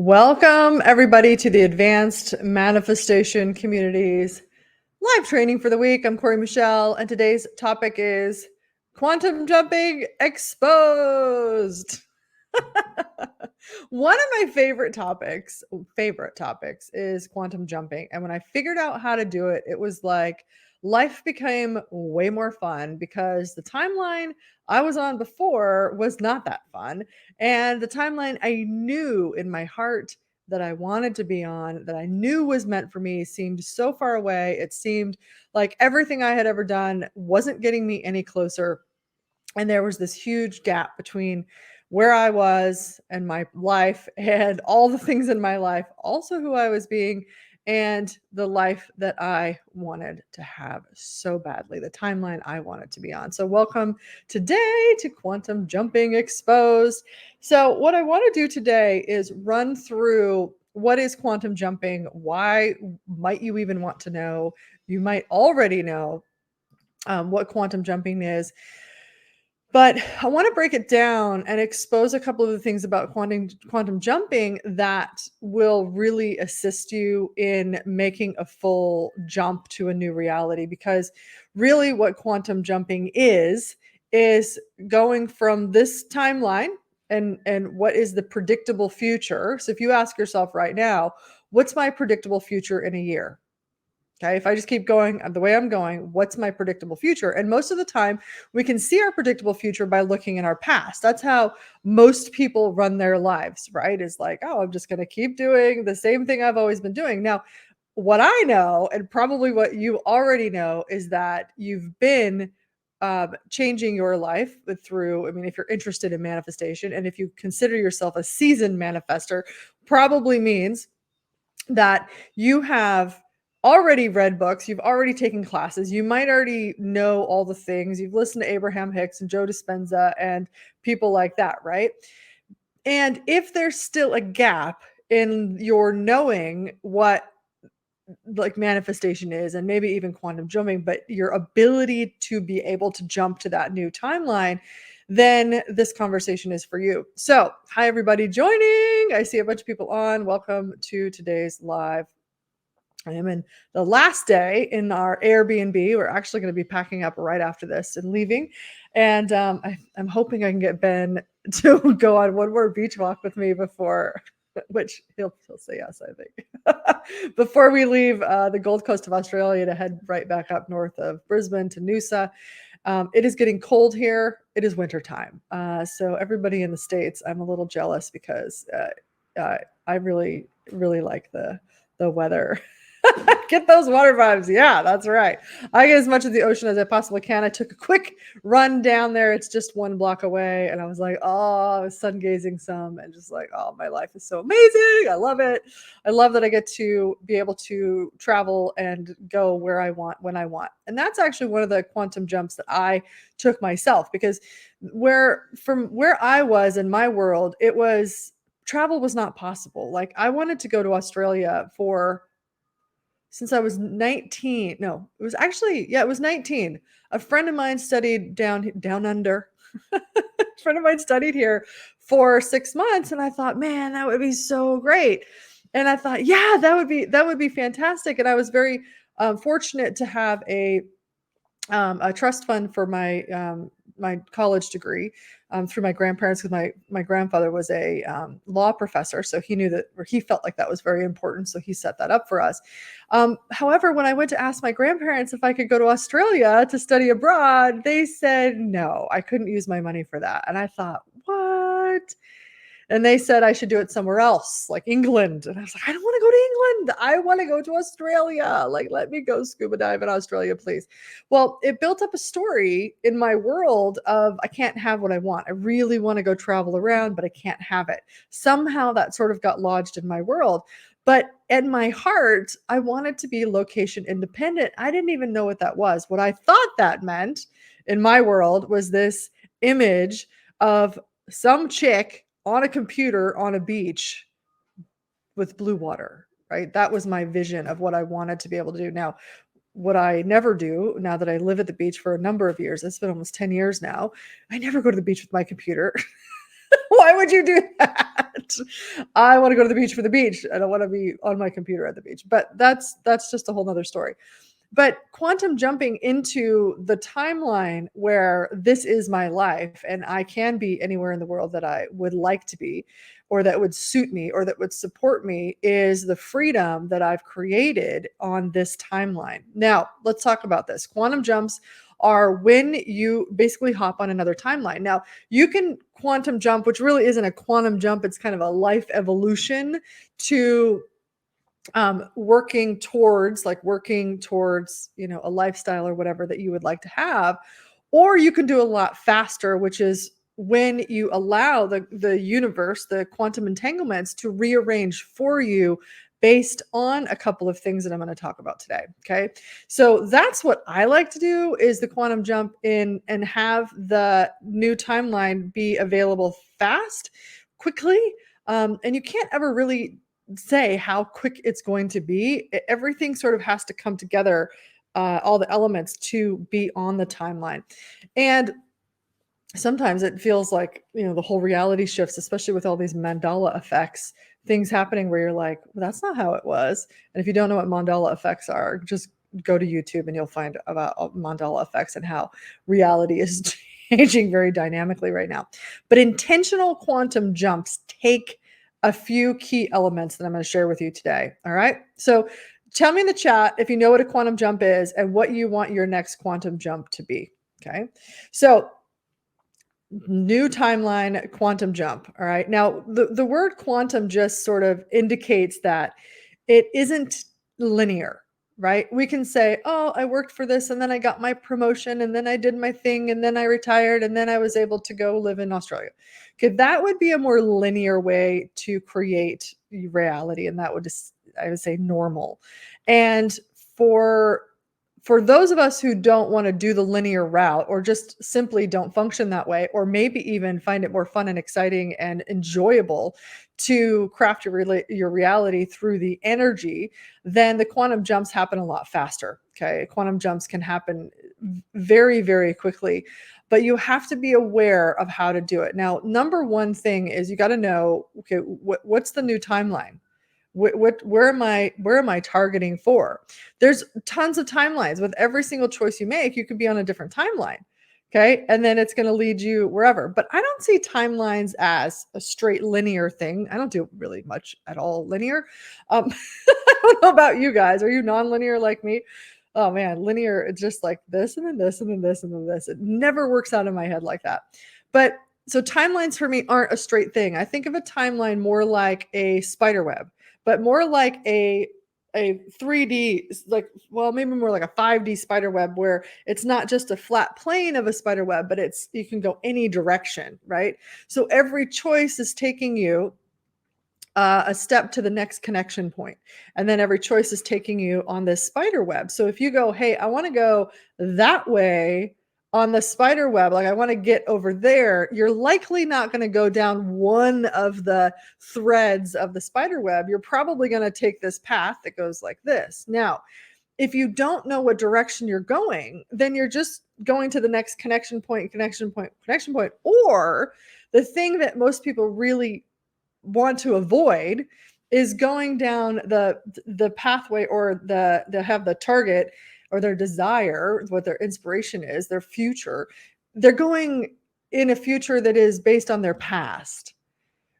Welcome, everybody, to the Advanced Manifestation Community's live training for the week. I'm Cory Michelle, and today's topic is quantum jumping exposed. One of my favorite topics is quantum jumping. And when I figured out how to do it, it was like life became way more fun because the timeline I was on before was not that fun. And the timeline I knew in my heart that I wanted to be on, that I knew was meant for me, seemed so far away. It seemed like everything I had ever done wasn't getting me any closer. And there was this huge gap between where I was and my life and all the things in my life, also who I was being, and the life that I wanted to have so badly, the timeline I wanted to be on. So welcome today to Quantum Jumping Exposed. So what I want to do today is run through what is quantum jumping, why might you even want to know, you might already know what quantum jumping is. But I want to break it down and expose a couple of the things about quantum jumping that will really assist you in making a full jump to a new reality. Because really what quantum jumping is going from this timeline and what is the predictable future. So if you ask yourself right now, what's my predictable future in a year? Okay, if I just keep going the way I'm going, what's my predictable future? And most of the time, we can see our predictable future by looking in our past. That's how most people run their lives, right? Is like, oh, I'm just going to keep doing the same thing I've always been doing. Now, what I know, and probably what you already know, is that you've been changing your life through, I mean, if you're interested in manifestation, and if you consider yourself a seasoned manifester, probably means that you have already read books, you've already taken classes, you might already know all the things, you've listened to Abraham Hicks and Joe Dispenza and people like that, right? And if there's still a gap in your knowing what like manifestation is, and maybe even quantum jumping, but your ability to be able to jump to that new timeline, then this conversation is for you. So, hi everybody joining. I see a bunch of people on. Welcome to today's live. I am in the last day in our Airbnb. We're actually going to be packing up right after this and leaving. And I'm hoping I can get Ben to go on one more beach walk with me before, which he'll say yes, I think, before we leave the Gold Coast of Australia to head right back up north of Brisbane to Noosa. It is getting cold here. It is winter time. So everybody in the States, I'm a little jealous because I really, really like the weather. Get those water vibes. Yeah, that's right. I get as much of the ocean as I possibly can. I took a quick run down there. It's just one block away. And I was like, oh, I was sun gazing some and just like, oh, my life is so amazing. I love it. I love that I get to be able to travel and go where I want, when I want. And that's actually one of the quantum jumps that I took myself, because from where I was in my world, travel was not possible. Like I wanted to go to Australia since I was 19. No, it was 19. A friend of mine studied down under. A friend of mine studied here for 6 months, and I thought, man, that would be so great. And I thought, yeah, that would be fantastic. And I was very fortunate to have a trust fund for my college degree through my grandparents, because my grandfather was a law professor, so he knew that, or he felt like that was very important, so he set that up for us. However, when I went to ask my grandparents if I could go to Australia to study abroad, they said no, I couldn't use my money for that. And I thought, what? And they said I should do it somewhere else, like England. And I was like, I don't want to go to England. I want to go to Australia. Like, let me go scuba dive in Australia, please. Well, it built up a story in my world of I can't have what I want. I really want to go travel around, but I can't have it. Somehow that sort of got lodged in my world. But in my heart, I wanted to be location independent. I didn't even know what that was. What I thought that meant in my world was this image of some chick on a computer on a beach with blue water, right? That was my vision of what I wanted to be able to do. Now, what I never do, now that I live at the beach for a number of years, it's been almost 10 years now, I never go to the beach with my computer. Why would you do that? I want to go to the beach for the beach. I don't want to be on my computer at the beach. But that's just a whole nother story. But quantum jumping into the timeline where this is my life and I can be anywhere in the world that I would like to be, or that would suit me, or that would support me, is the freedom that I've created on this timeline. Now, let's talk about this. Quantum jumps are when you basically hop on another timeline. Now, you can quantum jump, which really isn't a quantum jump, it's kind of a life evolution to working towards a lifestyle or whatever that you would like to have. Or you can do a lot faster, which is when you allow the universe, the quantum entanglements, to rearrange for you based on a couple of things that I'm going to talk about today. Okay. So that's what I like to do, is the quantum jump in and have the new timeline be available fast, quickly. And you can't ever really say how quick it's going to be. Everything sort of has to come together, all the elements to be on the timeline. And sometimes it feels like, the whole reality shifts, especially with all these mandala effects, things happening where you're like, well, that's not how it was. And if you don't know what mandala effects are, just go to YouTube and you'll find about mandala effects and how reality is changing very dynamically right now. But intentional quantum jumps take a few key elements that I'm going to share with you today. All right. So tell me in the chat if you know what a quantum jump is and what you want your next quantum jump to be. Okay. So new timeline, quantum jump. All right. Now, the word quantum just sort of indicates that it isn't linear, right? We can say, oh, I worked for this and then I got my promotion and then I did my thing and then I retired and then I was able to go live in Australia. Okay. That would be a more linear way to create reality. And that would just, I would say, normal. And for those of us who don't want to do the linear route, or just simply don't function that way, or maybe even find it more fun and exciting and enjoyable to craft your reality through the energy, then the quantum jumps happen a lot faster. Okay. Quantum jumps can happen very, very quickly, but you have to be aware of how to do it. Now, number one thing is you got to know, okay, what's the new timeline? Where am I targeting for? There's tons of timelines. With every single choice you make, you could be on a different timeline. Okay. And then it's going to lead you wherever. But I don't see timelines as a straight linear thing. I don't do really much at all linear. I don't know about you guys. Are you non-linear like me? Oh man, linear, it's just like this and then this and then this and then this. It never works out in my head like that. But so timelines for me aren't a straight thing. I think of a timeline more like a spider web, but more like a 3D, maybe more like a 5D spider web, where it's not just a flat plane of a spider web, but you can go any direction, right? So every choice is taking you a step to the next connection point. And then every choice is taking you on this spider web. So if you go, hey, I want to go that way on the spider web, like I want to get over there, you're likely not going to go down one of the threads of the spider web. You're probably going to take this path that goes like this. Now, if you don't know what direction you're going, then you're just going to the next connection point, or the thing that most people really want to avoid is going down the pathway, or they have the target or their desire, what their inspiration is, their future. They're going in a future that is based on their past,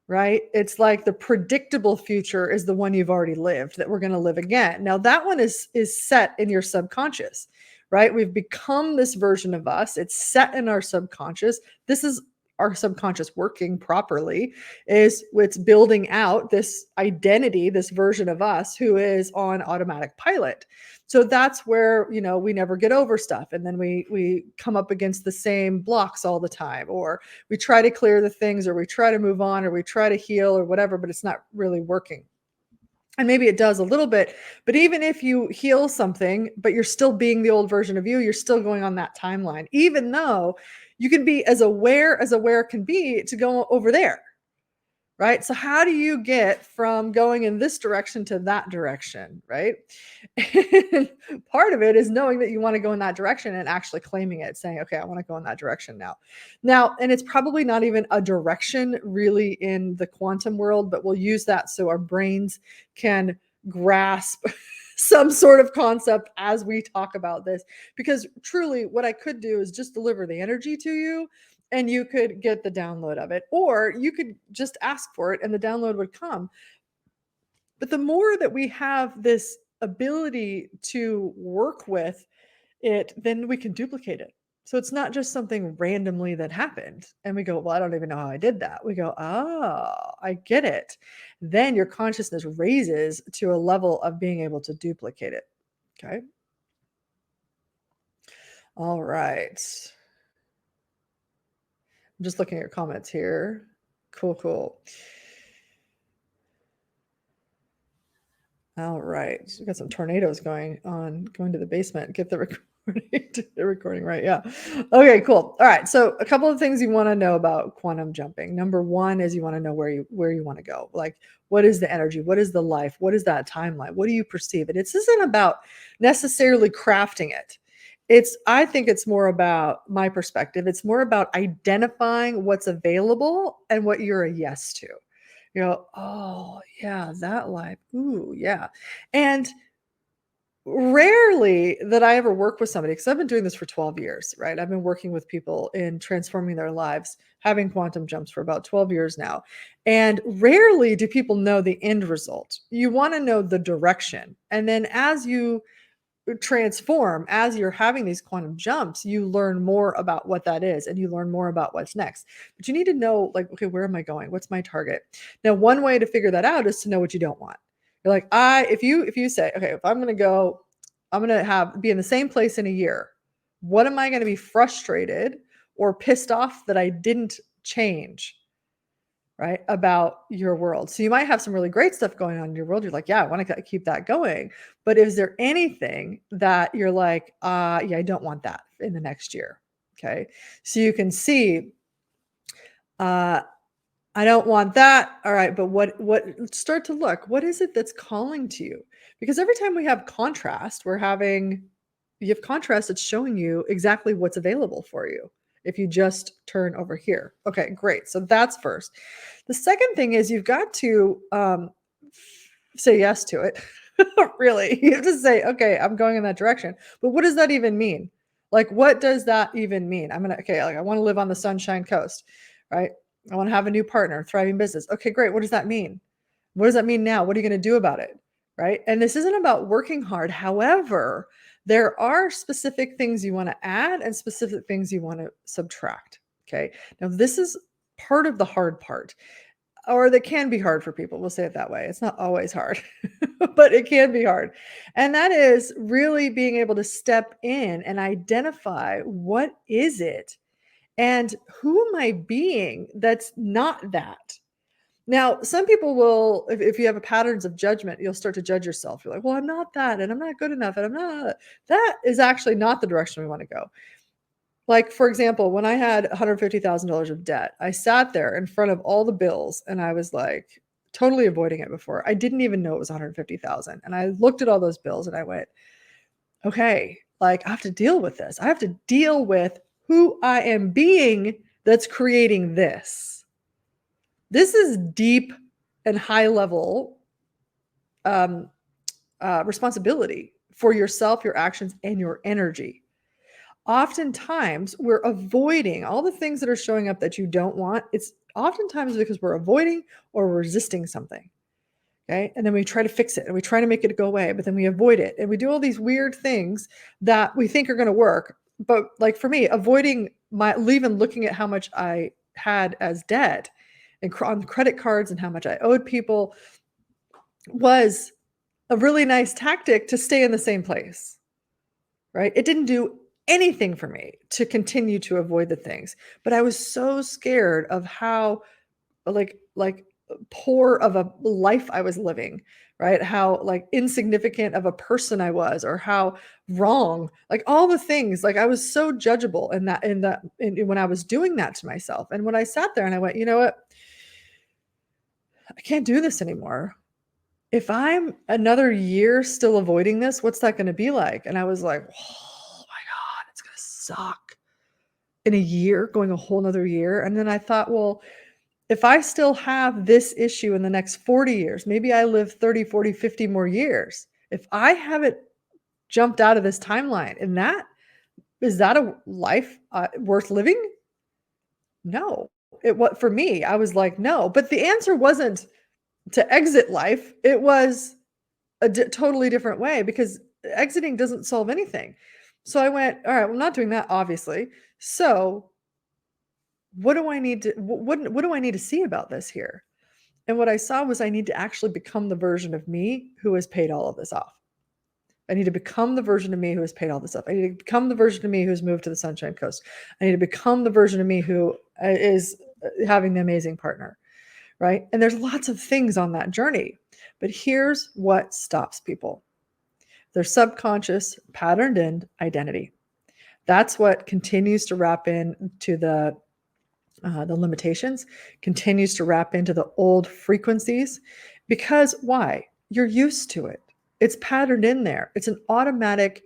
right? It's like the predictable future is the one you've already lived, that we're going to live again. Now that one is set in your subconscious, right? We've become this version of us. It's set in our subconscious. This is our subconscious working properly, is it's building out this identity, this version of us who is on automatic pilot. So that's where, we never get over stuff. And then we come up against the same blocks all the time, or we try to clear the things, or we try to move on, or we try to heal or whatever, but it's not really working. And maybe it does a little bit, but even if you heal something, but you're still being the old version of you, you're still going on that timeline, even though you can be as aware can be to go over there, right? So how do you get from going in this direction to that direction, right? And part of it is knowing that you want to go in that direction and actually claiming it, saying, okay, I want to go in that direction now. And it's probably not even a direction really in the quantum world, but we'll use that so our brains can grasp some sort of concept as we talk about this. Because truly, what I could do is just deliver the energy to you and you could get the download of it, or you could just ask for it and the download would come. But the more that we have this ability to work with it, then we can duplicate it. So it's not just something randomly that happened and we go, well, I don't even know how I did that. We go, oh, I get it. Then your consciousness raises to a level of being able to duplicate it. Okay. All right. I'm just looking at your comments here. Cool. All right. We got some tornadoes going to the basement. Get the recording right. Yeah. Okay, cool. All right. So a couple of things you want to know about quantum jumping. Number one is you want to know where you want to go. Like, what is the energy? What is the life? What is that timeline? What do you perceive? And this isn't about necessarily crafting it. I think it's more about my perspective. It's more about identifying what's available and what you're a yes to. You go, oh, yeah, that life. Ooh, yeah. And rarely that I ever work with somebody, because I've been doing this for 12 years, right? I've been working with people in transforming their lives, having quantum jumps for about 12 years now. And rarely do people know the end result. You want to know the direction. And then as you transform, as you're having these quantum jumps, you learn more about what that is and you learn more about what's next. But you need to know, like, okay, where am I going? What's my target? Now, one way to figure that out is to know what you don't want. You're like, if you say, okay, if I'm going to be in the same place in a year, what am I going to be frustrated or pissed off that I didn't change? Right, about your world. So you might have some really great stuff going on in your world. You're like, yeah, I want to keep that going. But is there anything that you're like, yeah, I don't want that in the next year? Okay. So you can see, I don't want that. All right. But start to look, what is it that's calling to you? Because every time we have contrast, you have contrast that's showing you exactly what's available for you. If you just turn over here. Okay, great. So that's first. The second thing is you've got to say yes to it. Really, you have to say, okay, I'm going in that direction. But what does that even mean? Like, what does that even mean? Like, I want to live on the Sunshine Coast, right? I want to have a new partner, thriving business. Okay, great. What does that mean? What does that mean now? What are you going to do about it? Right? And this isn't about working hard. However, there are specific things you want to add and specific things you want to subtract. Okay. Now, this is part of the hard part, or that can be hard for people. We'll say it that way. It's not always hard, but it can be hard. And that is really being able to step in and identify what is it and who am I being that's not that. Now, some people will, if you have a patterns of judgment, you'll start to judge yourself. You're like, well, I'm not that, and I'm not good enough, and I'm not. That is actually not the direction we want to go. Like, for example, when I had $150,000 of debt, I sat there in front of all the bills and I was like totally avoiding it before. I didn't even know it was 150,000. And I looked at all those bills and I went, okay, like I have to deal with this. I have to deal with who I am being that's creating this. This is deep and high level responsibility for yourself, your actions, and your energy. Oftentimes, we're avoiding all the things that are showing up that you don't want. It's oftentimes because we're avoiding or resisting something. Okay. And then we try to fix it and we try to make it go away, but then we avoid it. And we do all these weird things that we think are going to work. But like for me, avoiding even looking at how much I had as debt and on credit cards and how much I owed people was a really nice tactic to stay in the same place. Right. It didn't do anything for me to continue to avoid the things, but I was so scared of how like poor of a life I was living, right? How like insignificant of a person I was, or how wrong, like all the things, like I was so judgeable when I was doing that to myself. And when I sat there and I went, you know what? I can't do this anymore. If I'm another year still avoiding this, what's that going to be like? And I was like, oh my God, it's going to suck in a year, going a whole nother year. And then I thought, well, if I still have this issue in the next 40 years, maybe I live 30, 40, 50 more years. If I haven't jumped out of this timeline, and that is that a life worth living? No. It what for me, I was like, no. But the answer wasn't to exit life. It was a totally different way, because exiting doesn't solve anything. So I went, all right, well, I'm not doing that, obviously. So what do I need to what do I need to see about this here? And what I saw was I need to actually become the version of me who has paid all of this off. I need to become the version of me who has paid all this off. I need to become the version of me who's moved to the Sunshine Coast. I need to become the version of me who is having the amazing partner, right? And there's lots of things on that journey. But here's what stops people: their subconscious patterned in identity. That's what continues to wrap into the limitations, continues to wrap into the old frequencies. Because why? You're used to it. It's patterned in there. It's an automatic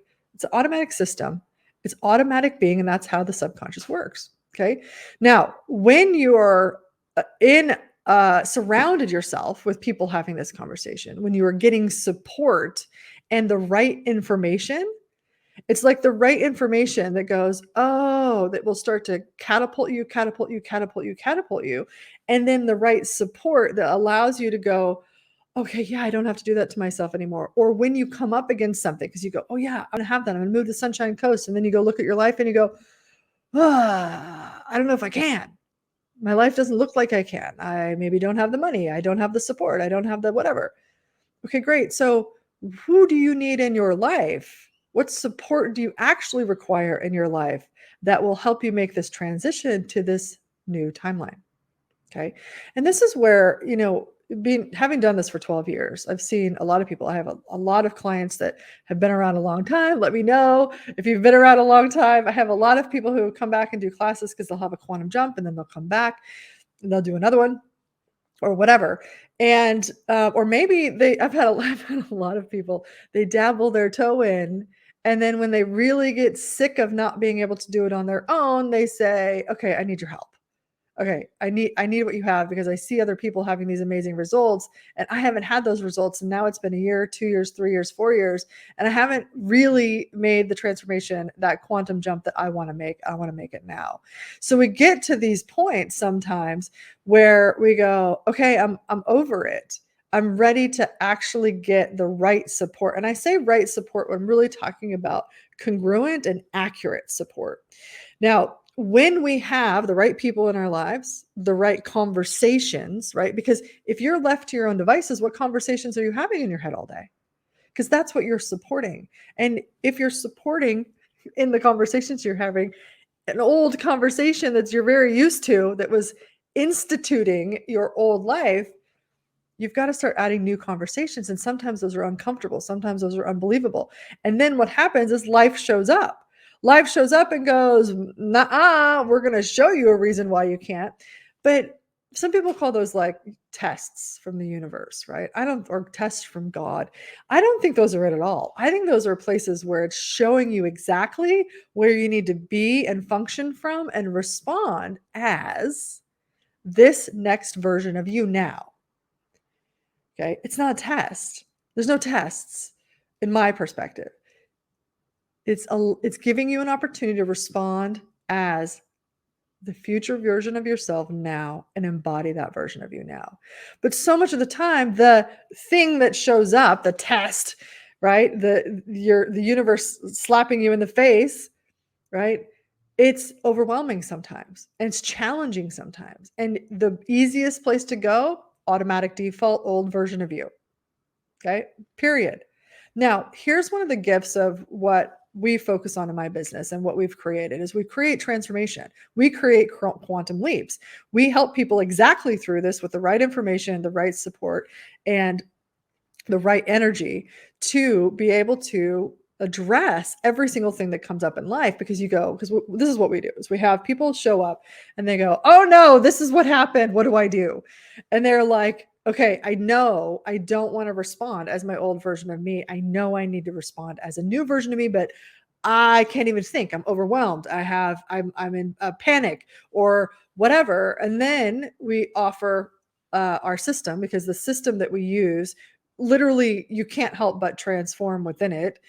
system. It's automatic being, and that's how the subconscious works. Okay. Now, when you're surrounded yourself with people having this conversation, when you are getting support and the right information, it's like the right information that goes, oh, that will start to catapult you, catapult you, catapult you, catapult you. And then the right support that allows you to go, okay, yeah, I don't have to do that to myself anymore. Or when you come up against something, because you go, oh yeah, I'm gonna have that. I'm gonna move to Sunshine Coast. And then you go look at your life and you go, I don't know if I can. My life doesn't look like I can. I maybe don't have the money. I don't have the support. I don't have the whatever. Okay, great. So who do you need in your life? What support do you actually require in your life that will help you make this transition to this new timeline? Okay. And this is where, having done this for 12 years, I've seen a lot of people. I have a lot of clients that have been around a long time. Let me know if you've been around a long time. I have a lot of people who come back and do classes because they'll have a quantum jump and then they'll come back and they'll do another one or whatever. And, or maybe I've had a lot of people, they dabble their toe in. And then when they really get sick of not being able to do it on their own, they say, okay, I need your help. Okay, I need what you have, because I see other people having these amazing results and I haven't had those results. And now it's been a year, 2 years, 3 years, 4 years, and I haven't really made the transformation, that quantum jump that I want to make. I want to make it now. So we get to these points sometimes where we go, okay, I'm over it. I'm ready to actually get the right support. And I say right support when I'm really talking about congruent and accurate support. Now, when we have the right people in our lives, the right conversations, right? Because if you're left to your own devices, what conversations are you having in your head all day? Because that's what you're supporting. And if you're supporting in the conversations you're having an old conversation that you're very used to, that was instituting your old life, you've got to start adding new conversations. And sometimes those are uncomfortable. Sometimes those are unbelievable. And then what happens is life shows up. Life shows up and goes, nah, we're going to show you a reason why you can't. But some people call those like tests from the universe, right? Or tests from God. I don't think those are it at all. I think those are places where it's showing you exactly where you need to be and function from and respond as this next version of you now. Okay. It's not a test. There's no tests in my perspective. It's giving you an opportunity to respond as the future version of yourself now and embody that version of you now. But so much of the time, the thing that shows up, the test, right? The universe slapping you in the face, right? It's overwhelming sometimes and it's challenging sometimes. And the easiest place to go, automatic default, old version of you. Okay, period. Now, here's one of the gifts of what we focus on in my business and what we've created is we create transformation. We create quantum leaps. We help people exactly through this with the right information, the right support, and the right energy to be able to address every single thing that comes up in life. Because this is what we do is we have people show up and they go, oh no, this is what happened. What do I do? And they're like, Okay, I know I don't want to respond as my old version of me. I know I need to respond as a new version of me, but I can't even think. I'm overwhelmed. I'm in a panic or whatever. And then we offer our system, because the system that we use, literally, you can't help but transform within it.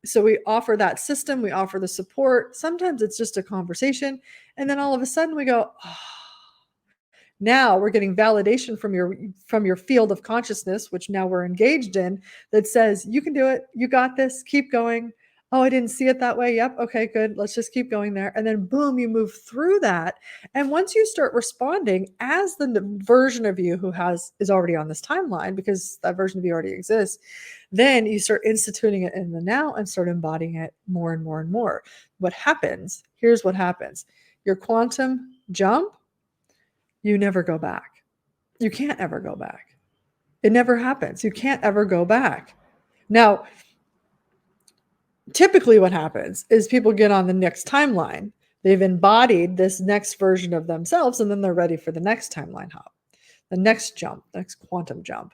So we offer that system, we offer the support. Sometimes it's just a conversation. And then all of a sudden we go, oh, now we're getting validation from your field of consciousness, which now we're engaged in, that says, you can do it, you got this, keep going. Oh, I didn't see it that way. Yep, okay, good, let's just keep going there. And then boom, you move through that. And once you start responding as the version of you who is already on this timeline, because that version of you already exists, then you start instituting it in the now and start embodying it more and more and more. What happens? Here's what happens. Your quantum jump, you never go back. You can't ever go back. It never happens. You can't ever go back. Now, typically what happens is people get on the next timeline. They've embodied this next version of themselves, and then they're ready for the next timeline hop, the next jump, next quantum jump,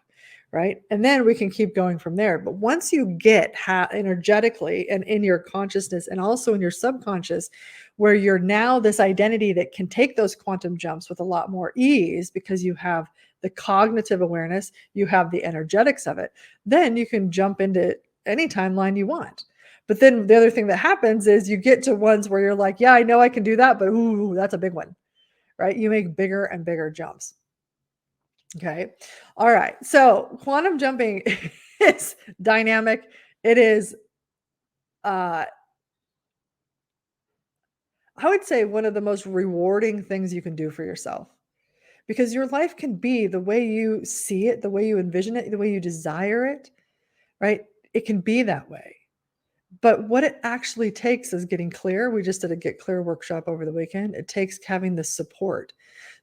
right? And then we can keep going from there. But once you get energetically and in your consciousness and also in your subconscious, where you're now this identity that can take those quantum jumps with a lot more ease, because you have the cognitive awareness, you have the energetics of it, then you can jump into any timeline you want. But then the other thing that happens is you get to ones where you're like, yeah, I know I can do that, but ooh, that's a big one, right? You make bigger and bigger jumps. Okay. All right. So quantum jumping is dynamic. It is, I would say, one of the most rewarding things you can do for yourself, because your life can be the way you see it, the way you envision it, the way you desire it, right? It can be that way. But what it actually takes is getting clear. We just did a Get Clear workshop over the weekend. It takes having the support.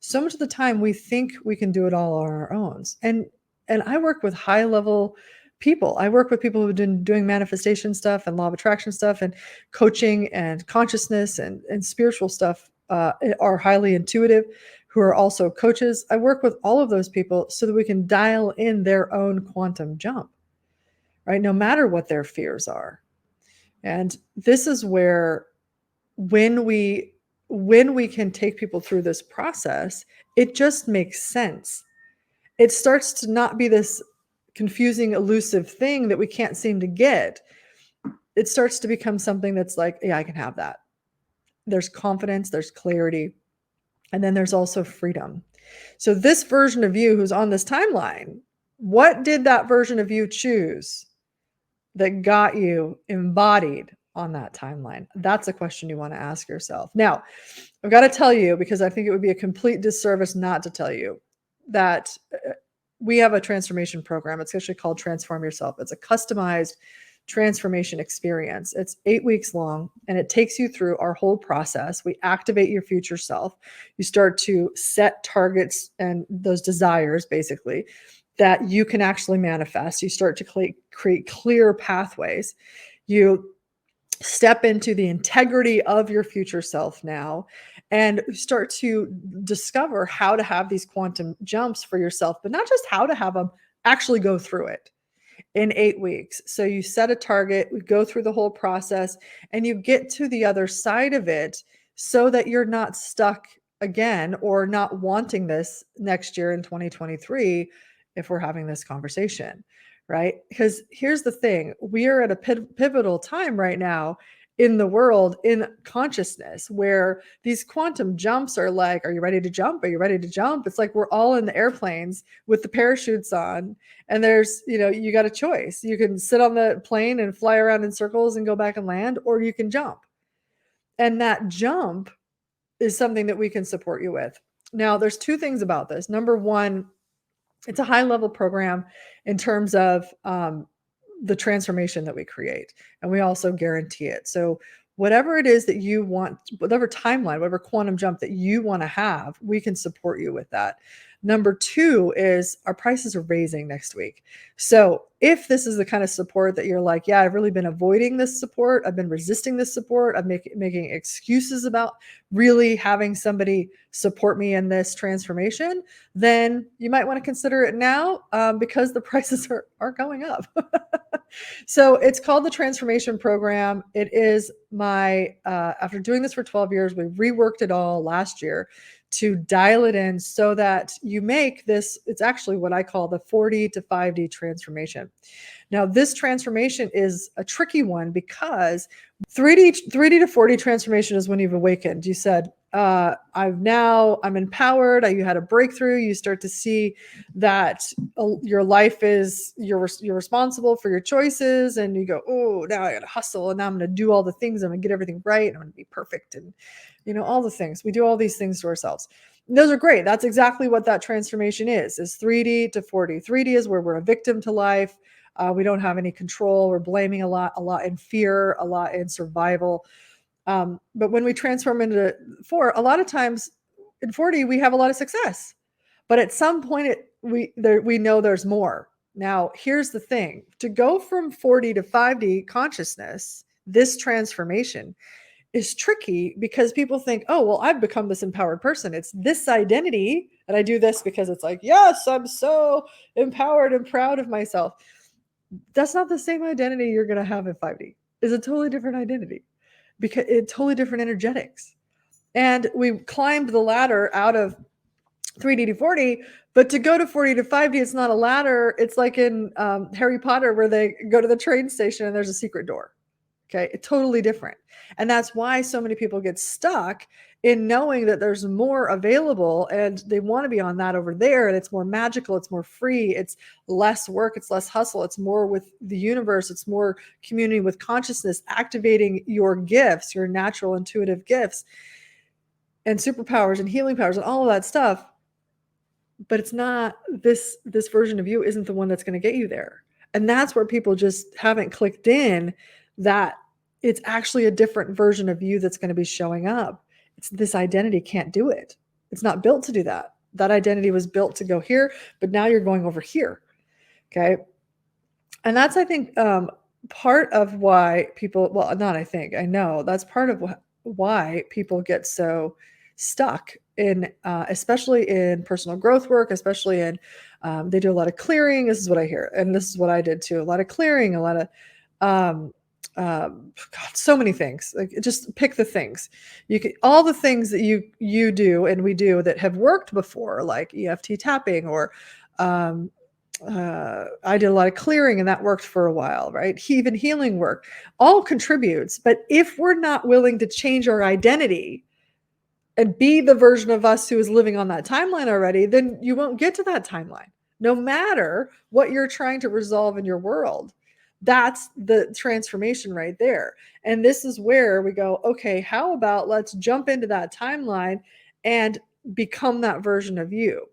So much of the time we think we can do it all on our own. And I work with high level people. I work with people who've been doing manifestation stuff and law of attraction stuff and coaching and consciousness and spiritual stuff, are highly intuitive, who are also coaches. I work with all of those people so that we can dial in their own quantum jump, right? No matter what their fears are. And this is where, when we can take people through this process, it just makes sense. It starts to not be this confusing, elusive thing that we can't seem to get. It starts to become something that's like, yeah, I can have that. There's confidence, there's clarity, and then there's also freedom. So this version of you who's on this timeline, what did that version of you choose that got you embodied on that timeline? That's a question you want to ask yourself. Now, I've got to tell you, because I think it would be a complete disservice not to tell you, that we have a transformation program. It's actually called Transform Yourself. It's a customized transformation experience. It's 8 weeks long, and it takes you through our whole process. We activate your future self. You start to set targets and those desires, basically, that you can actually manifest. You start to create clear pathways. You step into the integrity of your future self now, and start to discover how to have these quantum jumps for yourself, but not just how to have them, actually go through it in 8 weeks. So you set a target, we go through the whole process, and you get to the other side of it so that you're not stuck again or not wanting this next year in 2023 if we're having this conversation, right? Because here's the thing, we are at a pivotal time right now in the world, in consciousness, where these quantum jumps are like, are you ready to jump? Are you ready to jump? It's like we're all in the airplanes with the parachutes on, and there's, you got a choice. You can sit on the plane and fly around in circles and go back and land, or you can jump. And that jump is something that we can support you with. Now, there's two things about this. Number one, it's a high level program in terms of the transformation that we create, and we also guarantee it. So whatever it is that you want, whatever timeline, whatever quantum jump that you want to have, we can support you with that. Number two is our prices are raising next week. So if this is the kind of support that you're like, yeah, I've really been avoiding this support, I've been resisting this support, I'm making excuses about really having somebody support me in this transformation, then you might want to consider it now, because the prices are going up. So it's called the Transformation Program. It is my, after doing this for 12 years, we reworked it all last year to dial it in so that you make this, it's actually what I call the 40 to 5D transformation. Now, this transformation is a tricky one because 3D to 4D transformation is when you've awakened. You said, I'm empowered. You had a breakthrough. You start to see that your life is, you're responsible for your choices, and you go, oh, now I got to hustle, and now I'm going to do all the things. I'm going to get everything right, and I'm going to be perfect, and all the things. We do all these things to ourselves. And those are great. That's exactly what that transformation is 3D to 4D. 3D is where we're a victim to life. We don't have any control. We're blaming a lot in fear, a lot in survival. But when we transform into 4, a lot of times in 4D, we have a lot of success. But at some point, we know there's more. Now, here's the thing. To go from 4D to 5D consciousness, this transformation is tricky because people think, oh, well, I've become this empowered person. It's this identity. And I do this because it's like, yes, I'm so empowered and proud of myself. That's not the same identity you're going to have in 5D. It's a totally different identity because it's totally different energetics. And we climbed the ladder out of 3D to 4D, but to go to 4D to 5D, it's not a ladder. It's like in Harry Potter where they go to the train station and there's a secret door. Okay, it's totally different. And that's why so many people get stuck in knowing that there's more available and they want to be on that over there. And it's more magical. It's more free. It's less work. It's less hustle. It's more with the universe. It's more community with consciousness, activating your gifts, your natural intuitive gifts and superpowers and healing powers and all of that stuff. But it's not this version of you isn't the one that's going to get you there. And that's where people just haven't clicked in that it's actually a different version of you that's going to be showing up. It's this identity can't do it. It's not built to do that. That identity was built to go here, but now you're going over here. Okay. And that's, I think, part of why people, well, not I think, I know that's part of why people get so stuck in, especially in personal growth work, especially in, they do a lot of clearing. This is what I hear. And this is what I did too. A lot of clearing, a lot of, God, so many things. Like, just pick the things. You can, all the things that you do and we do that have worked before, like EFT tapping, or I did a lot of clearing and that worked for a while, right? Even healing work all contributes. But if we're not willing to change our identity and be the version of us who is living on that timeline already, then you won't get to that timeline, no matter what you're trying to resolve in your world. That's the transformation right there. And this is where we go, okay, how about let's jump into that timeline and become that version of you.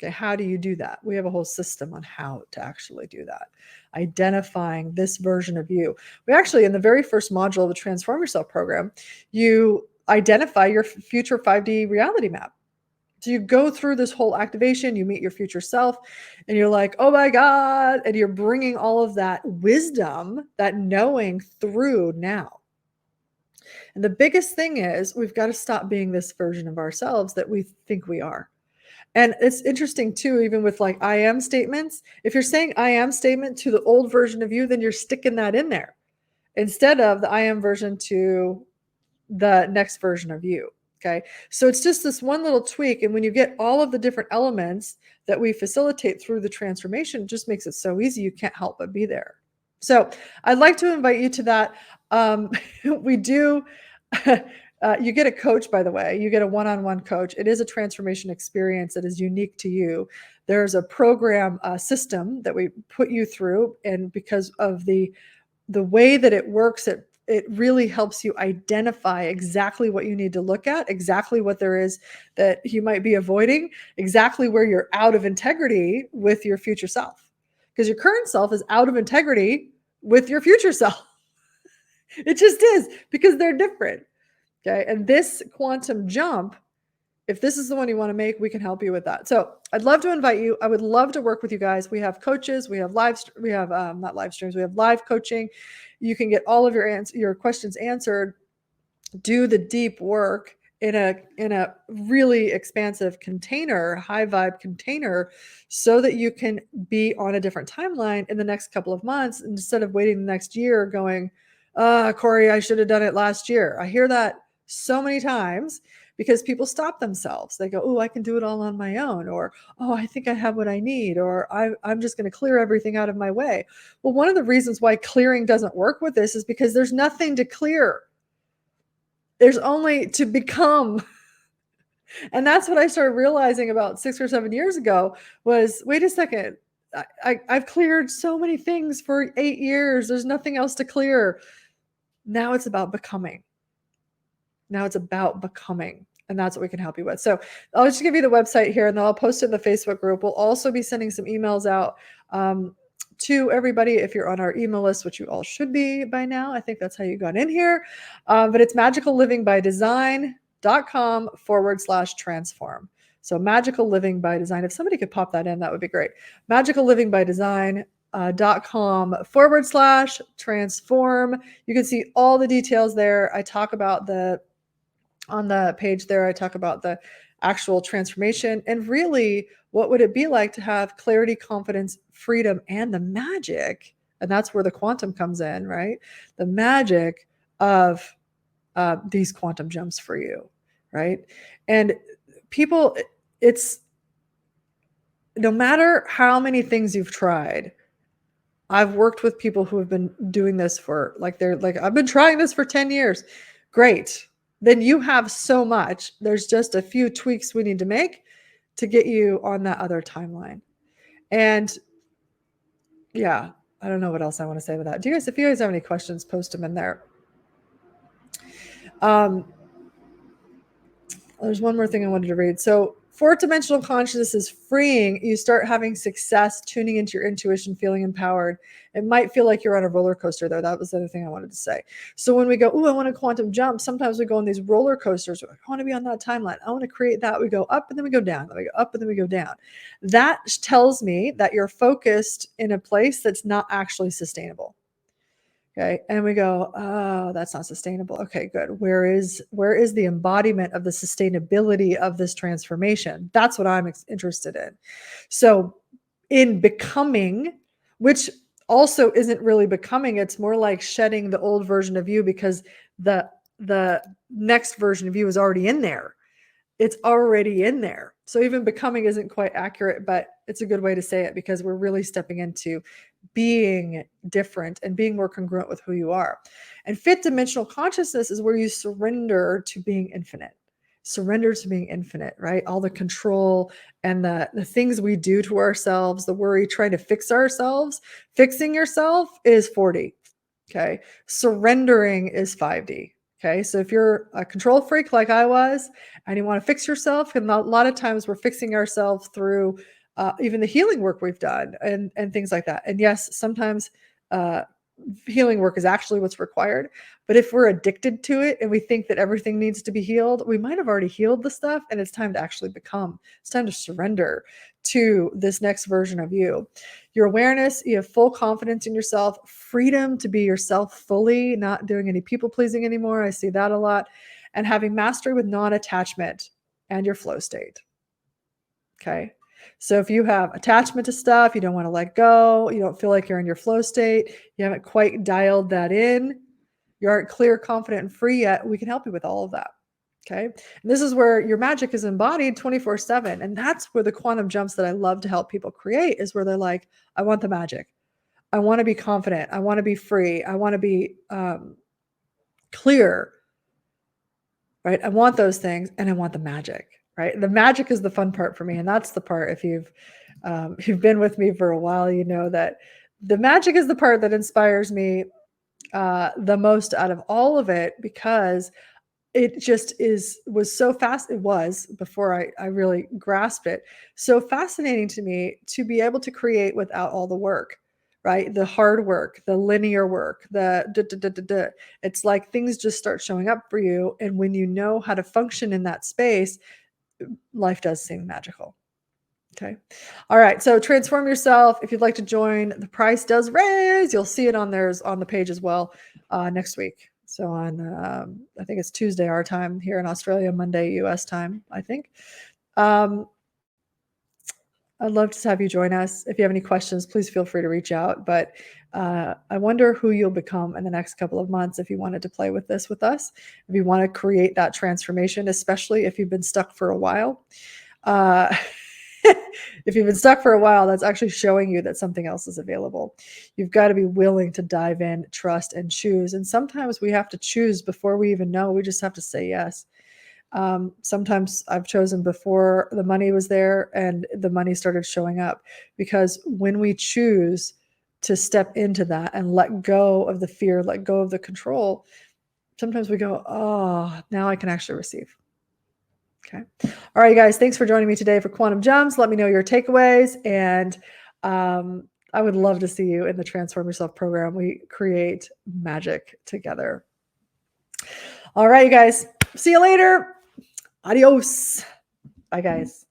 Okay, how do you do that? We have a whole system on how to actually do that. Identifying this version of you. We actually, in the very first module of the Transform Yourself program, you identify your future 5D reality map. So you go through this whole activation, you meet your future self, and you're like, oh my God. And you're bringing all of that wisdom, that knowing through now. And the biggest thing is we've got to stop being this version of ourselves that we think we are. And it's interesting too, even with like I am statements. If you're saying I am statement to the old version of you, then you're sticking that in there instead of the I am version to the next version of you. Okay. So it's just this one little tweak. And when you get all of the different elements that we facilitate through the transformation, it just makes it so easy. You can't help but be there. So I'd like to invite you to that. We do, you get a coach, by the way, you get a one-on-one coach. It is a transformation experience that is unique to you. There's a program system that we put you through. And because of the way that it works, it really helps you identify exactly what you need to look at, exactly what there is that you might be avoiding, exactly where you're out of integrity with your future self. Because your current self is out of integrity with your future self. It just is, because they're different. Okay. And this quantum jump if this is the one you want to make, we can help you with that. So I'd love to invite you. I would love to work with you guys. We have coaches, we have not live streams, we have live coaching. You can get all of your questions answered, do the deep work in a really expansive container, high vibe container, so that you can be on a different timeline in the next couple of months instead of waiting the next year going, Cory, I should have done it last year. I hear that so many times because people stop themselves. They go, oh, I can do it all on my own, or, oh, I think I have what I need, or I'm just going to clear everything out of my way. Well, one of the reasons why clearing doesn't work with this is because there's nothing to clear. There's only to become. And that's what I started realizing about 6 or 7 years ago was, wait a second, I've cleared so many things for 8 years. There's nothing else to clear. Now it's about becoming. Now it's about becoming. And that's what we can help you with. So I'll just give you the website here, and then I'll post it in the Facebook group. We'll also be sending some emails out to everybody if you're on our email list, which you all should be by now. I think that's how you got in here. But it's magicallivingbydesign.com/transform. So magical living by design. If somebody could pop that in, that would be great. magicallivingbydesign.com/transform. You can see all the details there. I talk about on the page there, I talk about the actual transformation and really what would it be like to have clarity, confidence, freedom, and the magic. And that's where the quantum comes in, right? The magic of these quantum jumps for you, right? And people, it's no matter how many things you've tried. I've worked with people who have been doing this for I've been trying this for 10 years. Great. Then you have so much. There's just a few tweaks we need to make to get you on that other timeline. And yeah, I don't know what else I want to say about that. If you guys have any questions, post them in there. There's one more thing I wanted to read. So fourth dimensional consciousness is freeing. You start having success, tuning into your intuition, feeling empowered. It might feel like you're on a roller coaster, though. That was the other thing I wanted to say. So when we go, oh, I want a quantum jump, sometimes we go on these roller coasters. I want to be on that timeline. I want to create that. We go up and then we go down. Then we go up and then we go down. That tells me that you're focused in a place that's not actually sustainable. Okay. And we go, oh, that's not sustainable. Okay, good. Where is the embodiment of the sustainability of this transformation? That's what I'm interested in. So in becoming, which also isn't really becoming, it's more like shedding the old version of you because the next version of you is already in there. It's already in there. So even becoming isn't quite accurate, but it's a good way to say it because we're really stepping into being different and being more congruent with who you are. And fifth dimensional consciousness is where you surrender to being infinite. Surrender to being infinite, right? All the control and the things we do to ourselves, the worry, trying to fix ourselves. Fixing yourself is 4D. Okay. Surrendering is 5D. Okay. So if you're a control freak like I was, and you want to fix yourself, and a lot of times we're fixing ourselves through even the healing work we've done and things like that. And yes, sometimes healing work is actually what's required. But if we're addicted to it and we think that everything needs to be healed, we might have already healed the stuff and it's time to actually become. It's time to surrender to this next version of you. Your awareness, you have full confidence in yourself, freedom to be yourself fully, not doing any people pleasing anymore. I see that a lot. And having mastery with non-attachment and your flow state. Okay. So if you have attachment to stuff, you don't want to let go, you don't feel like you're in your flow state, you haven't quite dialed that in, you aren't clear, confident, and free yet, we can help you with all of that. Okay. And this is where your magic is embodied 24/7. And that's where the quantum jumps that I love to help people create is where they're like, I want the magic. I want to be confident. I want to be free. I want to be clear. Right. I want those things and I want the magic. Right. The magic is the fun part for me. And that's the part, if you've been with me for a while, you know that the magic is the part that inspires me the most out of all of it, because it just was so fast. It was before I really grasped it. So fascinating to me to be able to create without all the work, right? The hard work, the linear work, it's like things just start showing up for you. And when you know how to function in that space, life does seem magical. Okay. All right. So transform yourself. If you'd like to join, the price does raise. You'll see it on the page as well next week. So on, I think it's Tuesday our time here in Australia, Monday US time, I think. I'd love to have you join us. If you have any questions, please feel free to reach out. But I wonder who you'll become in the next couple of months if you wanted to play with this with us. If you want to create that transformation, especially if you've been stuck for a while. If you've been stuck for a while, that's actually showing you that something else is available. You've got to be willing to dive in, trust, and choose. And sometimes we have to choose before we even know. We just have to say yes. Sometimes I've chosen before the money was there and the money started showing up, because when we choose to step into that and let go of the fear, let go of the control, sometimes we go, oh, now I can actually receive. Okay. All right, guys. Thanks for joining me today for Quantum Jumps. Let me know your takeaways. And I would love to see you in the Transform Yourself program. We create magic together. All right, you guys. See you later. Adios. Bye, guys.